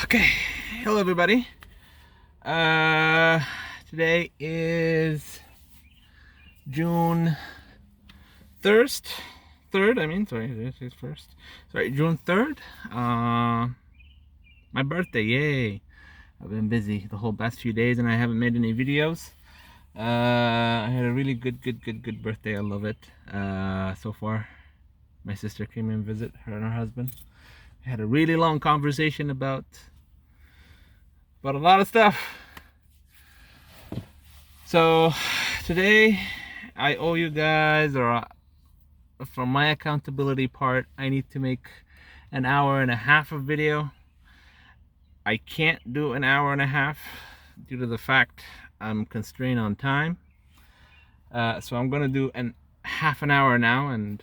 Okay, hello everybody. Today is June 1st. June 3rd. My birthday, yay. I've been busy the whole past few days and I haven't made any videos. I had a really good birthday. I love it. So far, my sister came and visit, her and her husband. We had a really long conversation about a lot of stuff. So today I owe you guys, or for my accountability part, I need to make an hour and a half of video. I can't do an hour and a half due to the fact I'm constrained on time. So I'm gonna do half an hour now, and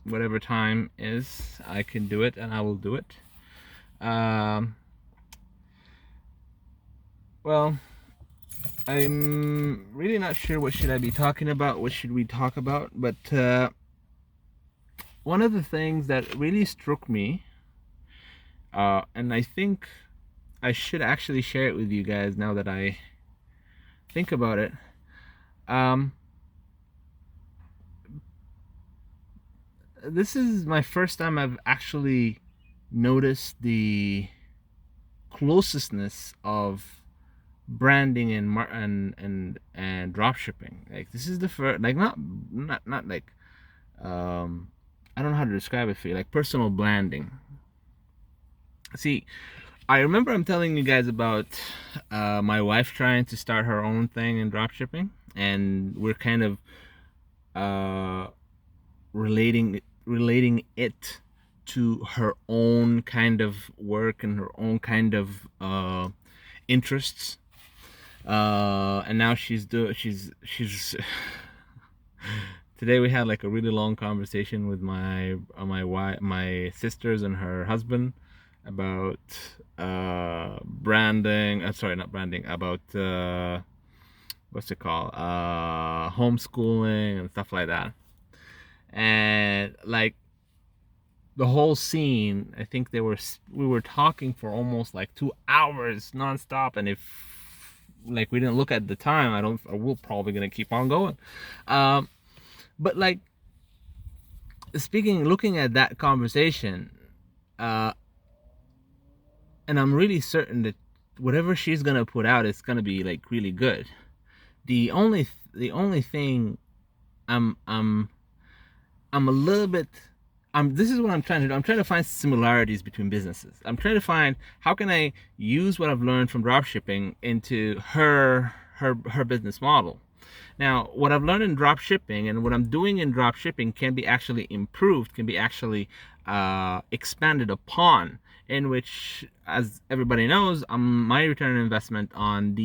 whatever time is, I can do it and I will do it. Well, I'm really not sure what should I be talking about, what should we talk about, but one of the things that really struck me, and I think I should actually share it with you guys now that I think about it. This is my first time I've actually noticed the closeness of branding and drop shipping. Like, this is the first, like, not like I don't know how to describe it for you, like personal branding. See, I remember I'm telling you guys about my wife trying to start her own thing in drop shipping, and we're kind of relating it to her own kind of work and her own kind of interests. And now she's today we had like a really long conversation with my wife, my sisters and her husband, about branding. Sorry, not branding, about what's it called, homeschooling and stuff like that. And like the whole scene, I think we were talking for almost like 2 hours nonstop, and if like we didn't look at the time, we're probably gonna keep on going. But like, looking at that conversation, and I'm really certain that whatever she's gonna put out is gonna be like really good. The only thing I'm a little bit, this is what I'm trying to do. I'm trying to find similarities between businesses. I'm trying to find how can I use what I've learned from dropshipping into her business model. Now, what I've learned in dropshipping and what I'm doing in dropshipping can be actually improved, can be actually expanded upon, in which, as everybody knows, my return on investment on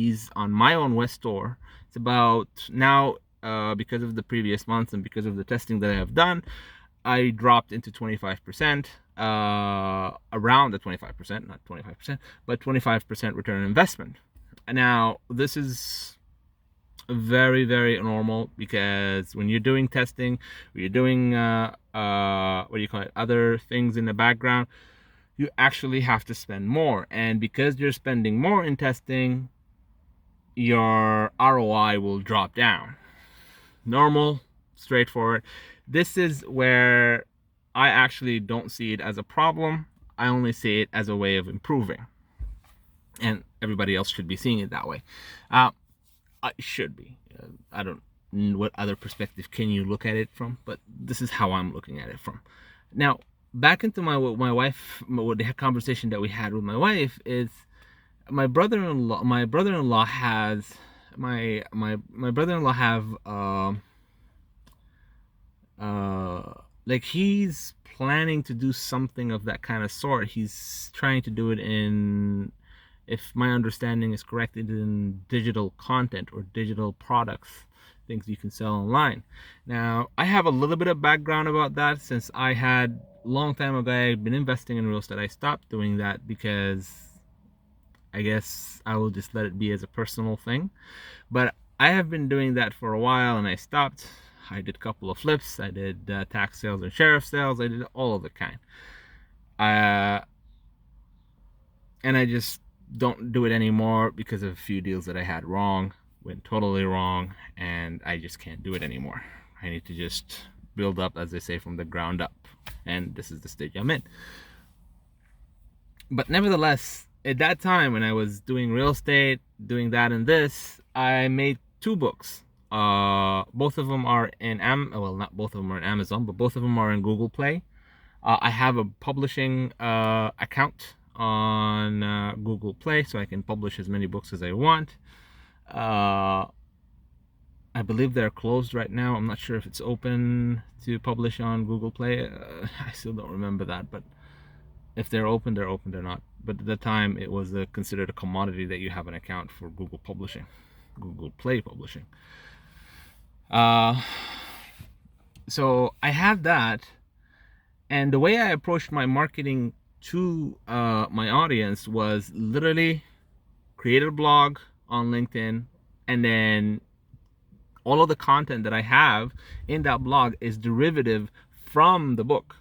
my own West store, it's about now, because of the previous months and because of the testing that I have done, I dropped into 25%, around the 25%, not 25%, but 25% return on investment. And now this is very, very normal, because when you're doing testing, when you're doing what do you call it, other things in the background, you actually have to spend more. And because you're spending more in testing, your ROI will drop down. Normal, straightforward. This is where I actually don't see it as a problem. I only see it as a way of improving, and everybody else should be seeing it that way. It should be. I don't know what other perspective can you look at it from, but this is how I'm looking at it from. Now, back into my wife, the conversation that we had with my wife is, my brother-in-law have like, he's planning to do something of that kind of sort. He's trying to do it in, if my understanding is correct, in digital content or digital products, things you can sell online. Now, I have a little bit of background about that, since I had long time ago, I've been investing in real estate. I stopped doing that because I guess I will just let it be as a personal thing. But I have been doing that for a while, and I stopped. I did a couple of flips. I did tax sales and sheriff sales. I did all of the kind. and I just don't do it anymore because of a few deals that I had went totally wrong, and I just can't do it anymore. I need to just build up, as they say, from the ground up, and this is the stage I'm in. But nevertheless, at that time when I was doing real estate, doing that and this, I made 2 books. Both of them are in well, not both of them are in Amazon, but both of them are in Google Play. I have a publishing account on Google Play, so I can publish as many books as I want. I believe they're closed right now. I'm not sure if it's open to publish on Google Play. I still don't remember that, but if they're open, they're open. They're not. But at the time, it was considered a commodity that you have an account for Google Publishing, Google Play Publishing. So I have that, and the way I approached my marketing to my audience was literally create a blog on LinkedIn, and then all of the content that I have in that blog is derivative from the book.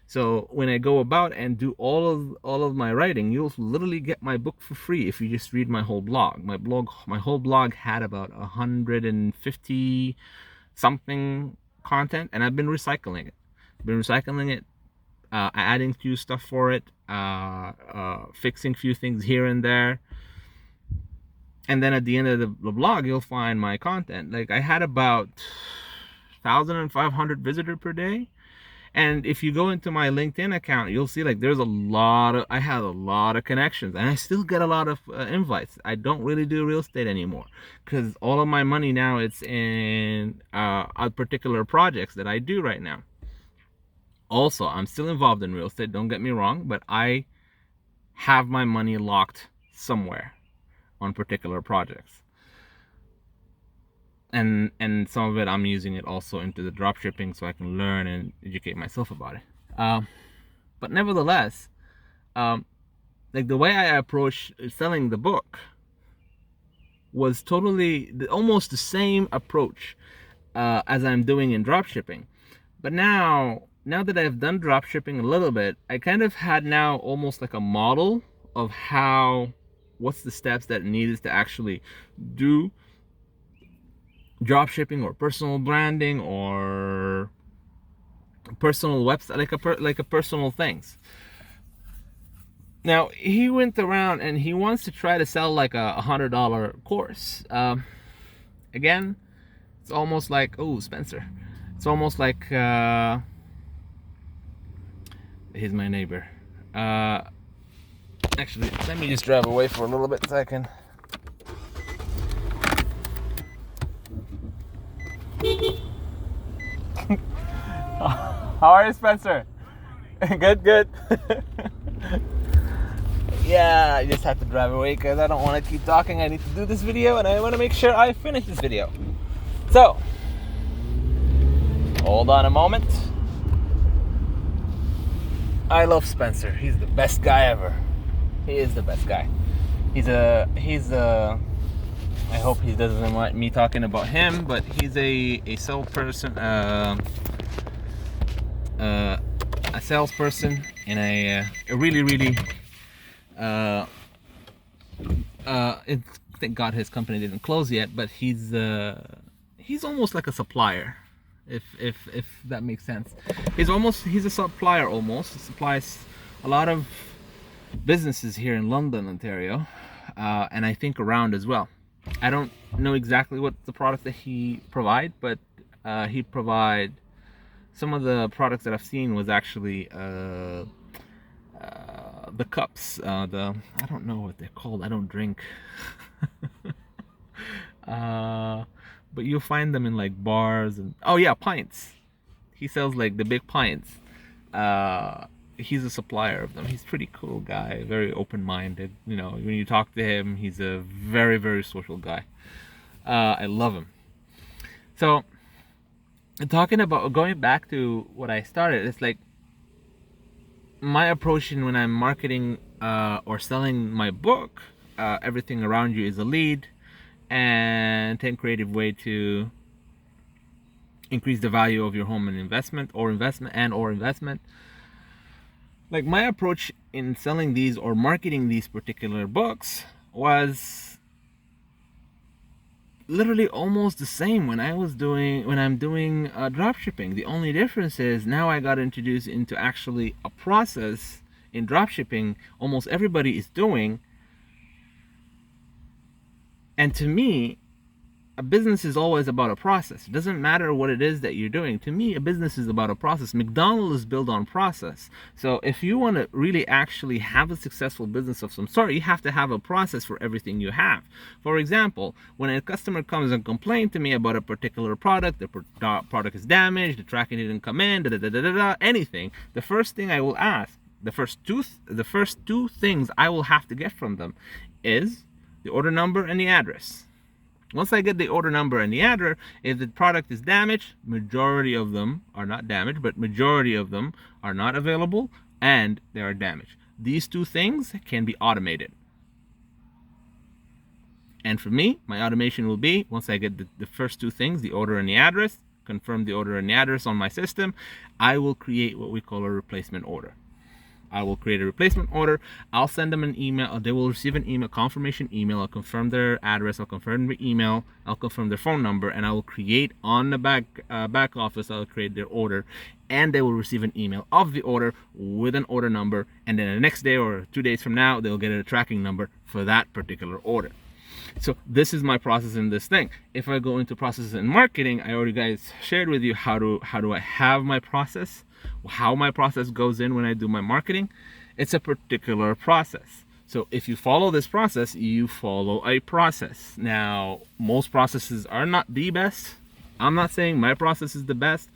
So when I go about and do all of my writing, you'll literally get my book for free if you just read my whole blog. My whole blog had about 150 something content, and I've been recycling it. Adding a few stuff for it, fixing a few things here and there. And then at the end of the blog, you'll find my content. Like, I had about 1,500 visitors per day. And if you go into my LinkedIn account, you'll see like I have a lot of connections, and I still get a lot of invites. I don't really do real estate anymore because all of my money now it's in particular projects that I do right now. Also, I'm still involved in real estate, don't get me wrong, but I have my money locked somewhere on particular projects. And some of it I'm using it also into the dropshipping so I can learn and educate myself about it. But nevertheless, like the way I approach selling the book was totally almost the same approach as I'm doing in dropshipping. But now that I've done dropshipping a little bit, I kind of had now almost like a model of what's the steps that needed to actually do dropshipping or personal branding or personal website, like a personal things. Now he went around and he wants to try to sell like a $100 course. Again, it's almost like, oh, Spencer, it's almost like he's my neighbor. Actually, let me just drive away for a little bit so I can. How are you, Spencer? Good. Yeah, I just have to drive away because I don't want to keep talking. I need to do this video, and I want to make sure I finish this video. So, hold on a moment. I love Spencer. He's the best guy ever. He is the best guy. He's I hope he doesn't want me talking about him, but he's a salesperson, a salesperson, and a really thank God his company didn't close yet, but he's almost like a supplier, if that makes sense. He's a supplier almost. He supplies a lot of businesses here in London, Ontario, and I think around as well. I don't know exactly what the product that he provide, but he provide some of the products that I've seen was actually the cups. I don't know what they're called. I don't drink. But you'll find them in like bars and pints. He sells like the big pints. He's a supplier of them. He's a pretty cool guy, very open-minded. You know, when you talk to him, he's a very, very social guy. I love him. So, talking about going back to what I started, it's like my approach when I'm marketing or selling my book, everything around you is a lead, and 10 creative way to increase the value of your home and investment. Like my approach in selling these or marketing these particular books was literally almost the same when I'm doing drop shipping. The only difference is now I got introduced into actually a process in drop shipping almost everybody is doing. And to me, a business is always about a process. It doesn't matter what it is that you're doing. To me, a business is about a process. McDonald's is built on process. So if you want to really actually have a successful business of some sort, you have to have a process for everything you have. For example, when a customer comes and complains to me about a particular product, the product is damaged, the tracking didn't come in, anything, the first thing I will ask, the first two things I will have to get from them is the order number and the address. Once I get the order number and the address, if the product is damaged, majority of them are not damaged, but majority of them are not available and they are damaged. These two things can be automated. And for me, my automation will be, once I get the first two things, the order and the address, confirm the order and the address on my system, I will create what we call a replacement order. I will create a replacement order. I'll send them an email. They will receive an email, confirmation email. I'll confirm their address. I'll confirm their email. I'll confirm their phone number, and I will create on the back office. I'll create their order, and they will receive an email of the order with an order number. And then the next day or 2 days from now, they'll get a tracking number for that particular order. So this is my process in this thing. If I go into processes in marketing, I already guys shared with you how do I have my process, how my process goes in when I do my marketing. It's a particular process. So if you follow this process, you follow a process. Now, most processes are not the best. I'm not saying my process is the best.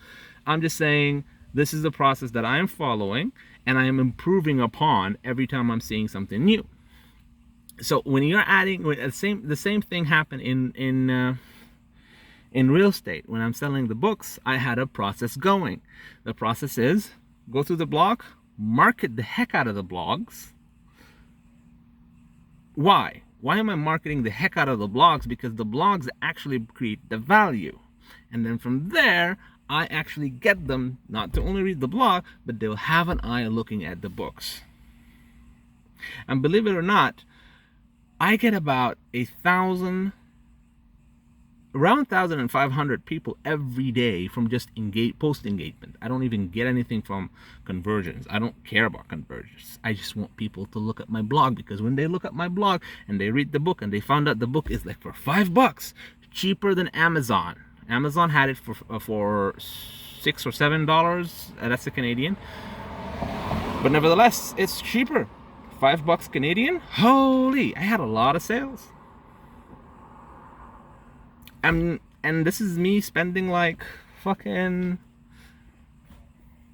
I'm just saying this is the process that I am following and I am improving upon every time I'm seeing something new. So when you're adding, the same thing happened in real estate. When I'm selling the books, I had a process going. The process is go through the blog, market the heck out of the blogs. Why? Why am I marketing the heck out of the blogs? Because the blogs actually create the value. And then from there, I actually get them not to only read the blog, but they'll have an eye looking at the books. And believe it or not, I get about around 1,500 people every day from just post engagement. I don't even get anything from conversions. I don't care about conversions. I just want people to look at my blog, because when they look at my blog and they read the book and they found out the book is like for $5, cheaper than Amazon. Amazon had it for $6 or $7. That's the Canadian. But nevertheless, it's cheaper. $5 Canadian. Holy, I had a lot of sales. And this is me spending like fucking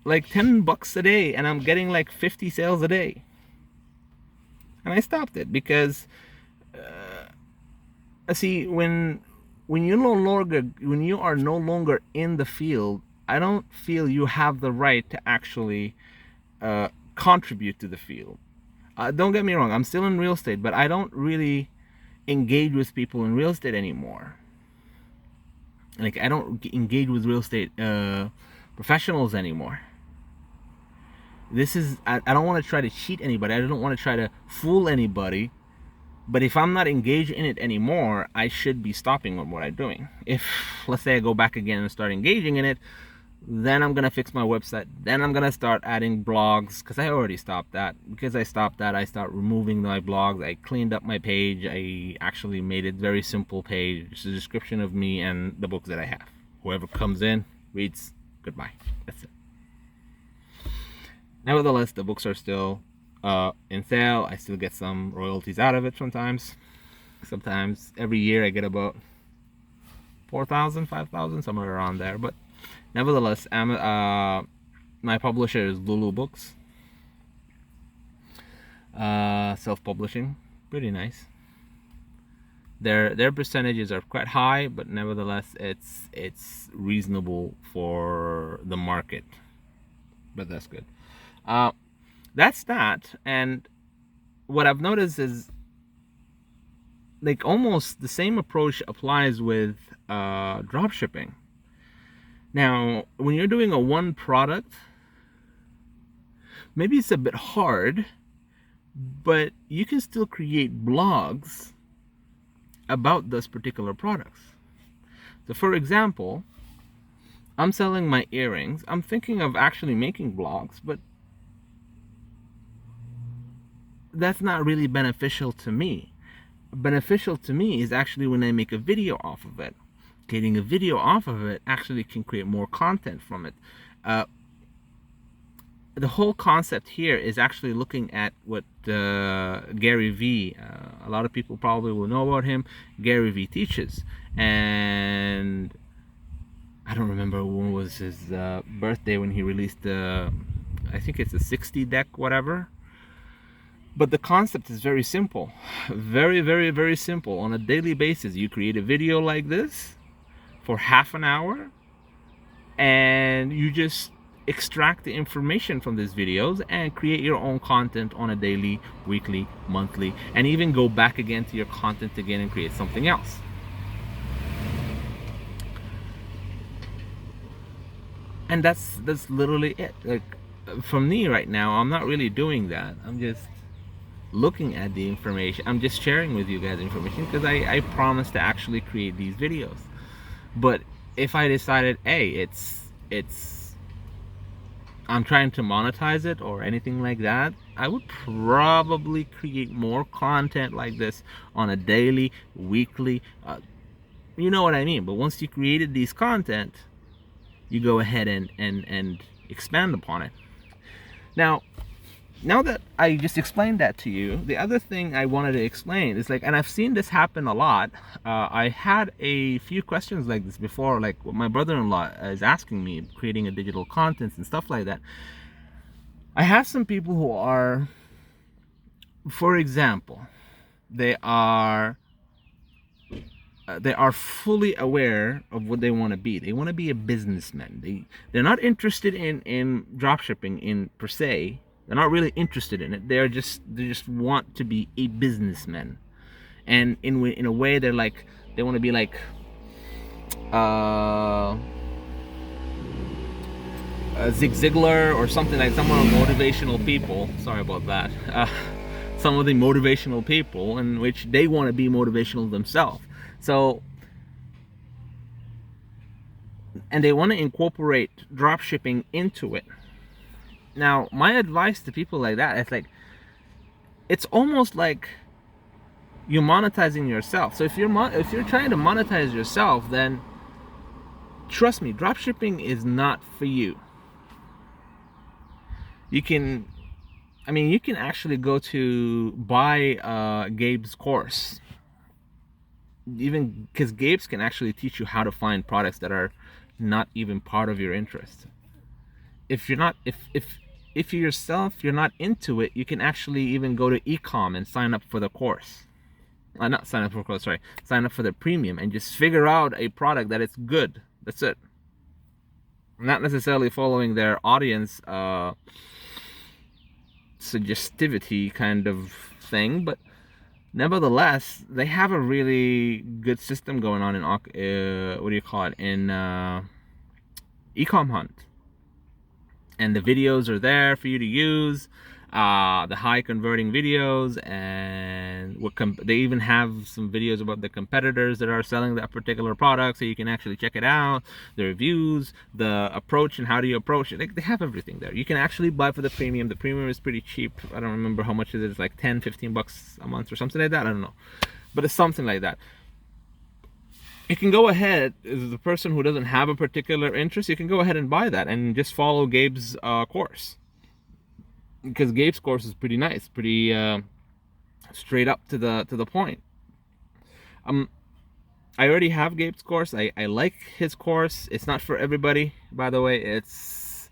like $10 a day, and I'm getting like 50 sales a day. And I stopped it because see, when you are no longer in the field, I don't feel you have the right to actually contribute to the field. Don't get me wrong, I'm still in real estate, but I don't really engage with people in real estate anymore. Like, I don't engage with real estate professionals anymore. I don't want to try to cheat anybody. I don't want to try to fool anybody. But if I'm not engaged in it anymore, I should be stopping what I'm doing. If, let's say, I go back again and start engaging in it, then I'm going to fix my website. Then I'm going to start adding blogs, because I already stopped that. Because I stopped that, I start removing my blogs. I cleaned up my page. I actually made it very simple page. It's a description of me and the books that I have. Whoever comes in, reads, goodbye. That's it. Nevertheless, the books are still in sale. I still get some royalties out of it sometimes. Sometimes every year I get about 4,000, 5,000, somewhere around there. But nevertheless, my publisher is Lulu Books. Self-publishing, pretty nice. Their percentages are quite high, but nevertheless, it's reasonable for the market. But that's good. That's that. And what I've noticed is, like, almost the same approach applies with dropshipping. Now, when you're doing a one product, maybe it's a bit hard but you can still create blogs about those particular products. So for example, I'm selling my earrings. I'm thinking of actually making blogs, but that's not really beneficial to me. Beneficial to me is actually when I make a video off of it. Creating a video off of it actually can create more content from it. The whole concept here is actually looking at what Gary Vee, a lot of people probably will know about him, Gary Vee teaches. And I don't remember when was his birthday when he released I think it's a 60 deck, whatever. But the concept is very simple. Very, very, very simple. On a daily basis, you create a video like this for half an hour, and you just extract the information from these videos and create your own content on a daily, weekly, monthly, and even go back again to your content again and create something else. And that's literally it. Like, for me right now, I'm not really doing that. I'm just looking at the information. I'm just sharing with you guys information because I promise to actually create these videos. But if I decided, hey, I'm trying to monetize it or anything like that, I would probably create more content like this on a daily, weekly, you know what I mean. But once you created these content, you go ahead and expand upon it. Now that I just explained that to you, the other thing I wanted to explain is like, and I've seen this happen a lot. I had a few questions like this before, like what my brother-in-law is asking me, creating a digital content and stuff like that. I have some people who are, for example, they are fully aware of what they want to be. They want to be a businessman. They're not interested in dropshipping in per se. They're not really interested in it. They just want to be a businessman, and in a way they want to be like Zig Ziglar or something, like some of the motivational people. Sorry about that. Some of the motivational people in which they want to be motivational themselves. So, and they want to incorporate dropshipping into it. Now, my advice to people like that is like, it's almost like you're monetizing yourself. So if you're trying to monetize yourself, then trust me, dropshipping is not for you. You can actually go to buy Gabe's course, even because Gabe's can actually teach you how to find products that are not even part of your interest. If you're not, if you yourself, you're not into it, you can actually even go to ecom and sign up for the course. Not sign up for the course, sorry. Sign up for the premium and just figure out a product that is good. That's it. Not necessarily following their audience suggestivity kind of thing, but nevertheless, they have a really good system going on in in ecom hunt. And the videos are there for you to use, the high converting videos, and they even have some videos about the competitors that are selling that particular product, so you can actually check it out, the reviews, the approach, and how do you approach it. They have everything there. You can actually buy for the premium. The premium is pretty cheap. I don't remember how much it is. It's like 10-15 bucks a month or something like that. I don't know, but it's something like that. You can go ahead, as the person who doesn't have a particular interest, you can go ahead and buy that and just follow Gabe's course, because Gabe's course is pretty nice, pretty straight up to the point. I already have Gabe's course. I like his course. It's not for everybody, by the way. It's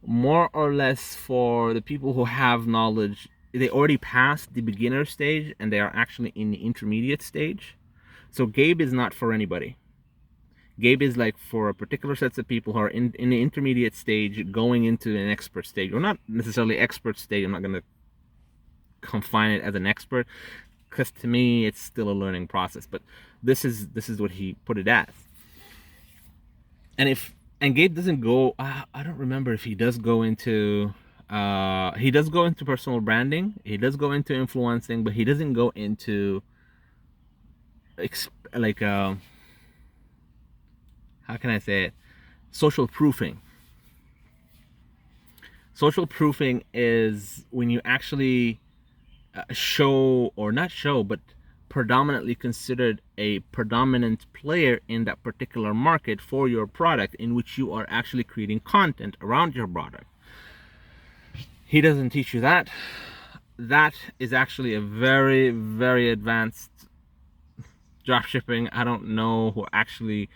more or less for the people who have knowledge. They already passed the beginner stage and they are actually in the intermediate stage. So Gabe is not for anybody. Gabe is like for a particular sets of people who are in the intermediate stage going into an expert stage, or not necessarily expert stage. I'm not going to confine it as an expert, because to me it's still a learning process, but this is what he put it as. And Gabe doesn't go, I don't remember if he does go into He does go into personal branding, he does go into influencing, but he doesn't go into like how can I say it, social proofing. Social proofing is when you actually show, or not show, but predominantly considered a predominant player in that particular market for your product, in which you are actually creating content around your product. He doesn't teach you that. That is actually a very, very advanced dropshipping. I don't know who actually,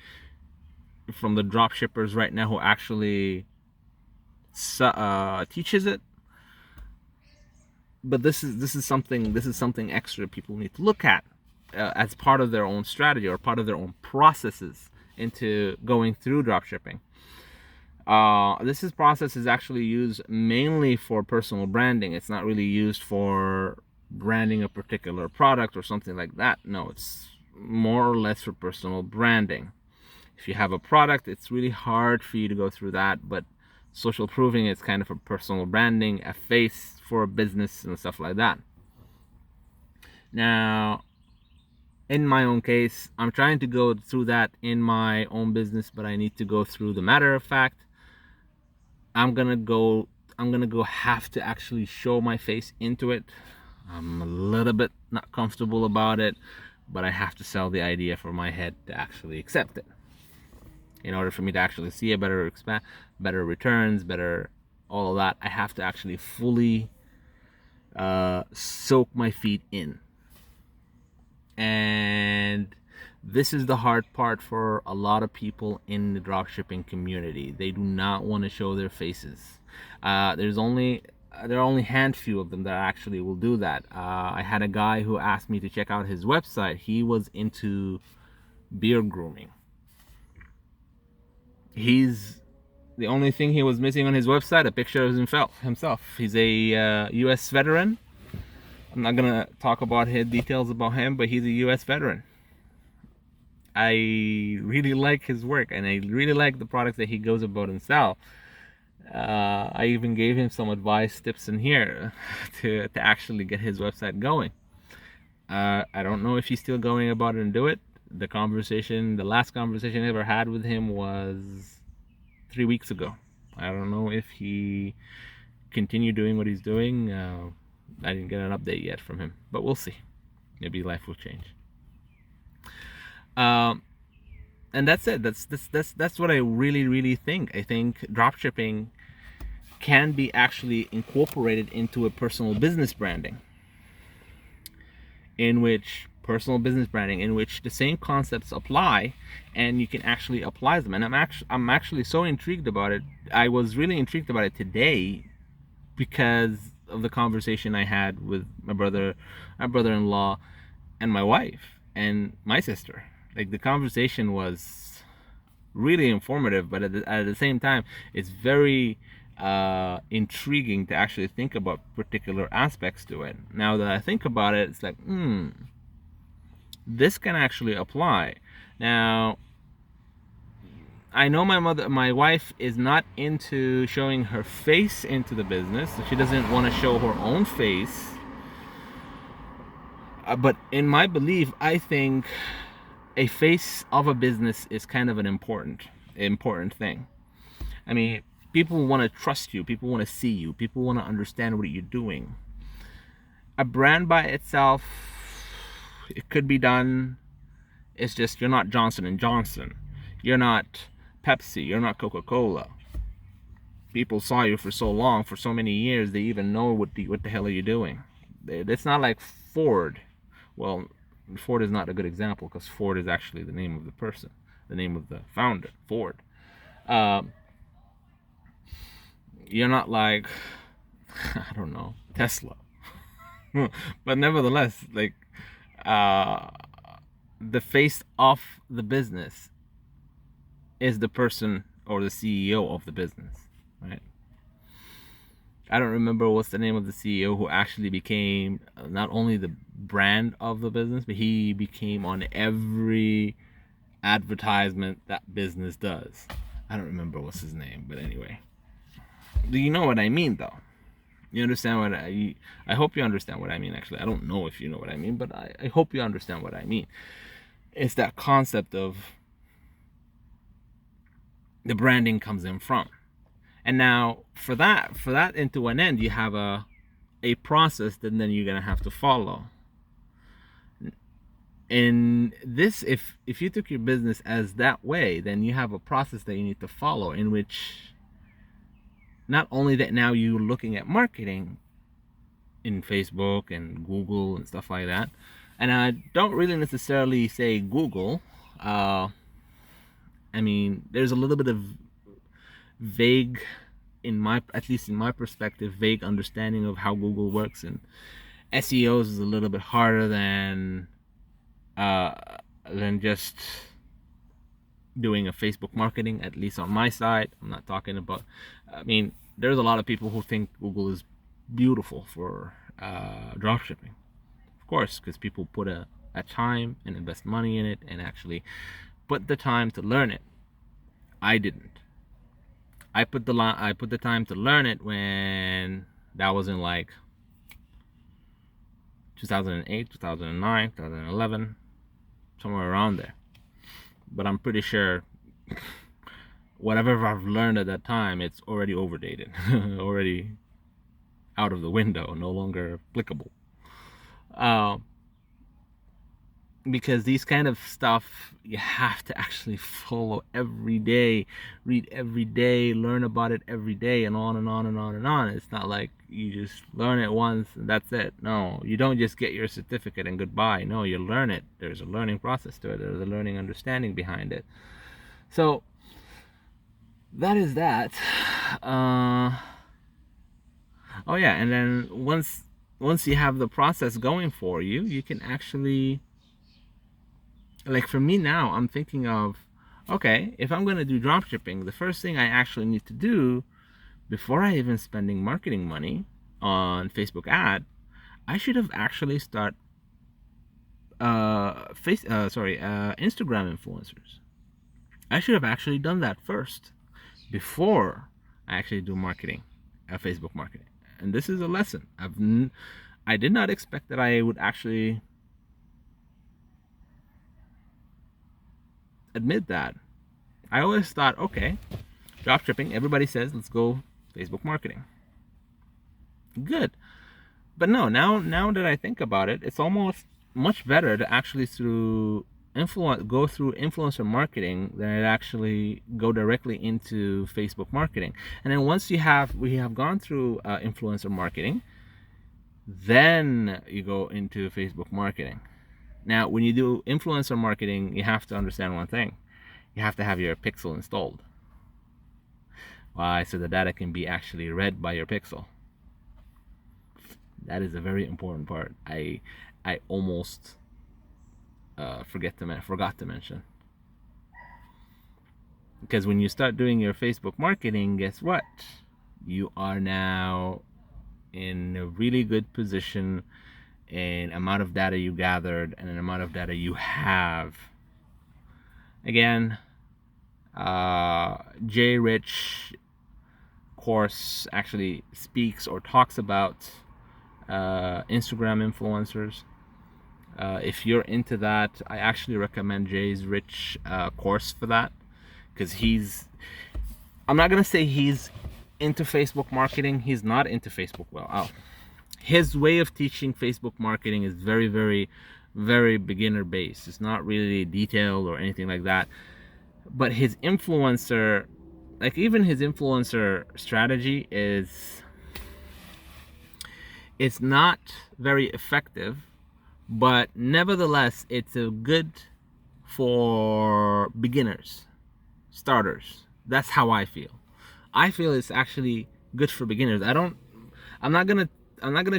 from the dropshippers right now, who actually teaches it. But this is something extra people need to look at as part of their own strategy, or part of their own processes into going through dropshipping. This process is actually used mainly for personal branding. It's not really used for branding a particular product or something like that. No, it's more or less for personal branding. If you have a product, it's really hard for you to go through that, but social proofing is kind of a personal branding, a face for a business and stuff like that. Now, in my own case, I'm trying to go through that in my own business, but I need to go through the matter of fact. I'm gonna go have to actually show my face into it. I'm a little bit not comfortable about it, but I have to sell the idea for my head to actually accept it. In order for me to actually see a better returns, better all of that, I have to actually fully soak my feet in. And this is the hard part for a lot of people in the dropshipping community. They do not want to show their faces. There are only a handful of them that actually will do that. I had a guy who asked me to check out his website. He was into beard grooming. The only thing he was missing on his website, a picture of himself. He's a U.S. veteran. I'm not gonna talk about his details about him, but he's a U.S. veteran. I really like his work, and I really like the products that he goes about and sell. I even gave him some advice, tips in here to actually get his website going. I don't know if he's still going about it and do it. The last conversation I ever had with him was 3 weeks ago. I don't know if he continued doing what he's doing. I didn't get an update yet from him, but we'll see. Maybe life will change. And that's it. That's what I really think. I think dropshipping can be actually incorporated into a personal business branding, in which the same concepts apply, and you can actually apply them. And I'm actually so intrigued about it. I was really intrigued about it today because of the conversation I had with my brother-in-law, and my wife and my sister. Like, the conversation was really informative, but at the same time, it's very intriguing to actually think about particular aspects to it. Now that I think about it, it's like, this can actually apply. Now, I know my wife is not into showing her face into the business. She doesn't want to show her own face. But in my belief, I think a face of a business is kind of an important thing. I mean, people want to trust you. People want to see you. People want to understand what you're doing. A brand by itself, it could be done. It's just, you're not Johnson & Johnson. You're not Pepsi. You're not Coca-Cola. People saw you for so long, for so many years, they even know what the hell are you doing. It's not like Ford. Well, Ford is not a good example, because Ford is actually the name of the person, the name of the founder, Ford. You're not like, I don't know, Tesla. But nevertheless, like, the face of the business is the person or the CEO of the business, right? I don't remember what's the name of the CEO who actually became not only the brand of the business, but he became on every advertisement that business does. I don't remember what's his name, but anyway. Do you know what I mean, though? You understand what I hope you understand what I mean. Actually, I don't know if you know what I mean, but I hope you understand what I mean. It's that concept of the branding comes in from. And now for that into an end, you have a process that then you're gonna have to follow. And this, if you took your business as that way, then you have a process that you need to follow, in which not only that now you're looking at marketing in Facebook and Google and stuff like that. And I don't really necessarily say Google. I mean, there's a little bit of vague, at least in my perspective, vague understanding of how Google works, and SEOs is a little bit harder than just doing a Facebook marketing, at least on my side. I'm not talking about, I mean, there's a lot of people who think Google is beautiful for dropshipping. Of course, because people put a time and invest money in it and actually put the time to learn it. I didn't. I put the time to learn it when that was in like 2008, 2009, 2011, somewhere around there. But I'm pretty sure whatever I've learned at that time, it's already overdated, already out of the window, no longer applicable. Because these kind of stuff you have to actually follow every day, read every day, learn about it every day, and on and on and on and on. It's not like you just learn it once and that's it. No, you don't just get your certificate and goodbye. No, you learn it. There's a learning process to it. There's a learning understanding behind it. So that is that. Oh yeah, and then once you have the process going for you, you can actually, like for me now, I'm thinking of, okay, if I'm going to do dropshipping, the first thing I actually need to do before I even spending marketing money on Facebook ad, I should have actually start Instagram influencers. I should have actually done that first before I actually do marketing, Facebook marketing. And this is a lesson. I did not expect that I would actually admit that. I always thought, okay, dropshipping, everybody says let's go Facebook marketing. Good. But no, now that I think about it, it's almost much better to actually go through influencer marketing than it actually go directly into Facebook marketing. And then once we have gone through influencer marketing, then you go into Facebook marketing. Now, when you do influencer marketing, you have to understand one thing. You have to have your pixel installed. Why? So the data can be actually read by your pixel. That is a very important part. I almost forgot to mention. Because when you start doing your Facebook marketing, guess what? You are now in a really good position in amount of data you gathered and an amount of data you have. Again, Jay Rich course actually speaks or talks about Instagram influencers. If you're into that, I actually recommend Jay's Rich course for that, because I'm not gonna say he's into Facebook marketing. He's not into Facebook his way of teaching Facebook marketing is very, very, very beginner based. It's not really detailed or anything like that. But his influencer, like even his influencer strategy it's not very effective, but nevertheless it's a good for beginners, starters. That's how I feel. I feel it's actually good for beginners. I'm not gonna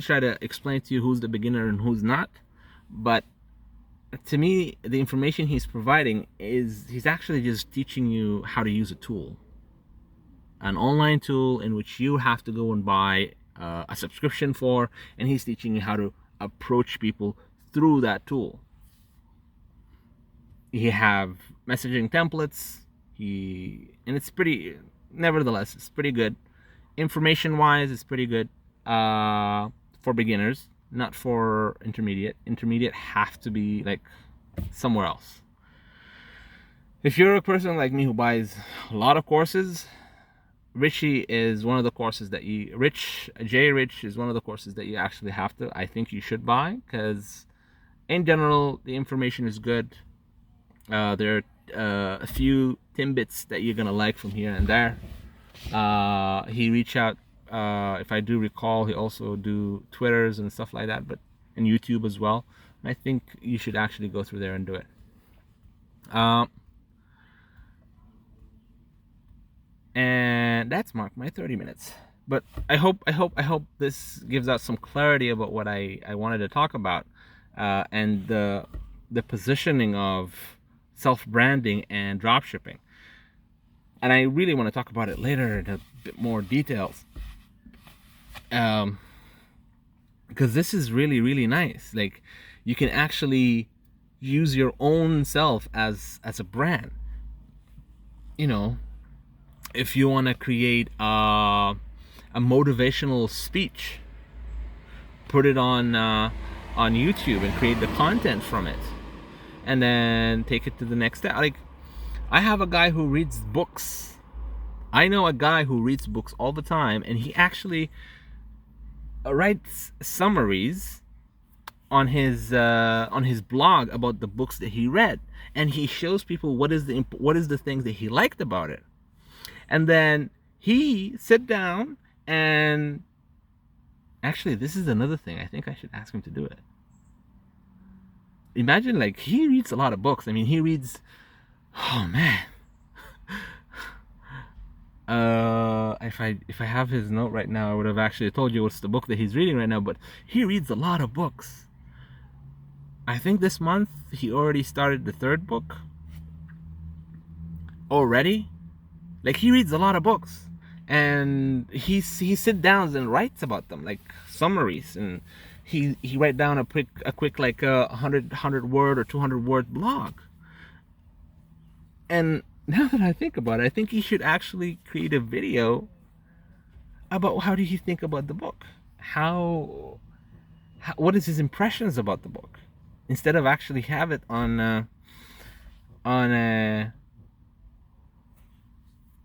try to explain to you who's the beginner and who's not, but to me, the information he's providing he's actually just teaching you how to use a tool, an online tool in which you have to go and buy a subscription for, and he's teaching you how to approach people through that tool. He have messaging templates, and it's pretty, nevertheless, it's pretty good. Information wise, it's pretty good. for beginners, not for intermediate. Intermediate have to be like somewhere else. If you're a person like me who buys a lot of courses, Richie is one of the courses that Rich is one of the courses that you actually have to, I think you should buy, because in general the information is good. There are a few tidbits that you're gonna like from here and there. He reached out, if I do recall, he also do Twitters and stuff like that, but and YouTube as well. I think you should actually go through there and do it. And that's marked my 30 minutes. But I hope this gives out some clarity about what I wanted to talk about, and the positioning of self-branding and dropshipping. And I really want to talk about it later in a bit more details, because this is really, really nice. Like, you can actually use your own self as a brand. You know, if you want to create a motivational speech, put it on YouTube and create the content from it, and then take it to the next step. Like, I have a guy who reads books. I know a guy who reads books all the time, and he actually writes summaries on his blog about the books that he read, and he shows people what is the things that he liked about it. And then he sit down and actually, this is another thing. I think I should ask him to do it. Imagine, like, he reads a lot of books. I mean, he reads, oh man. If I have his note right now, I would have actually told you what's the book that he's reading right now, but he reads a lot of books. I think this month he already started the 3rd book. Already? Like, he reads a lot of books, and he sits down and writes about them, like summaries, and he write down a quick like 100 word or 200 word blog. And now that I think about it, I think he should actually create a video about how do he think about the book, what is his impressions about the book, instead of actually have it on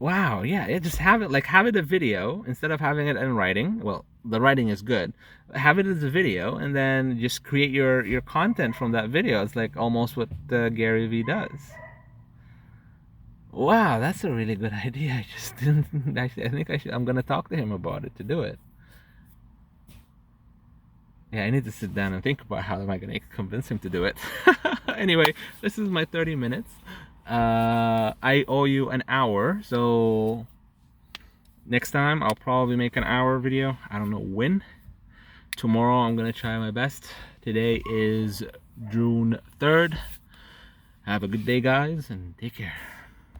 wow, yeah, just have it a video instead of having it in writing. Well, the writing is good. Have it as a video, and then just create your content from that video. It's like almost what Gary Vee does. Wow, that's a really good idea. I just didn't actually. I think I'm gonna talk to him about it to do it. Yeah, I need to sit down and think about how am I gonna convince him to do it. Anyway, this is my 30 minutes. I owe you an hour, so next time I'll probably make an hour video. I don't know when. Tomorrow I'm gonna try my best. Today is June 3rd. Have a good day, guys, and take care.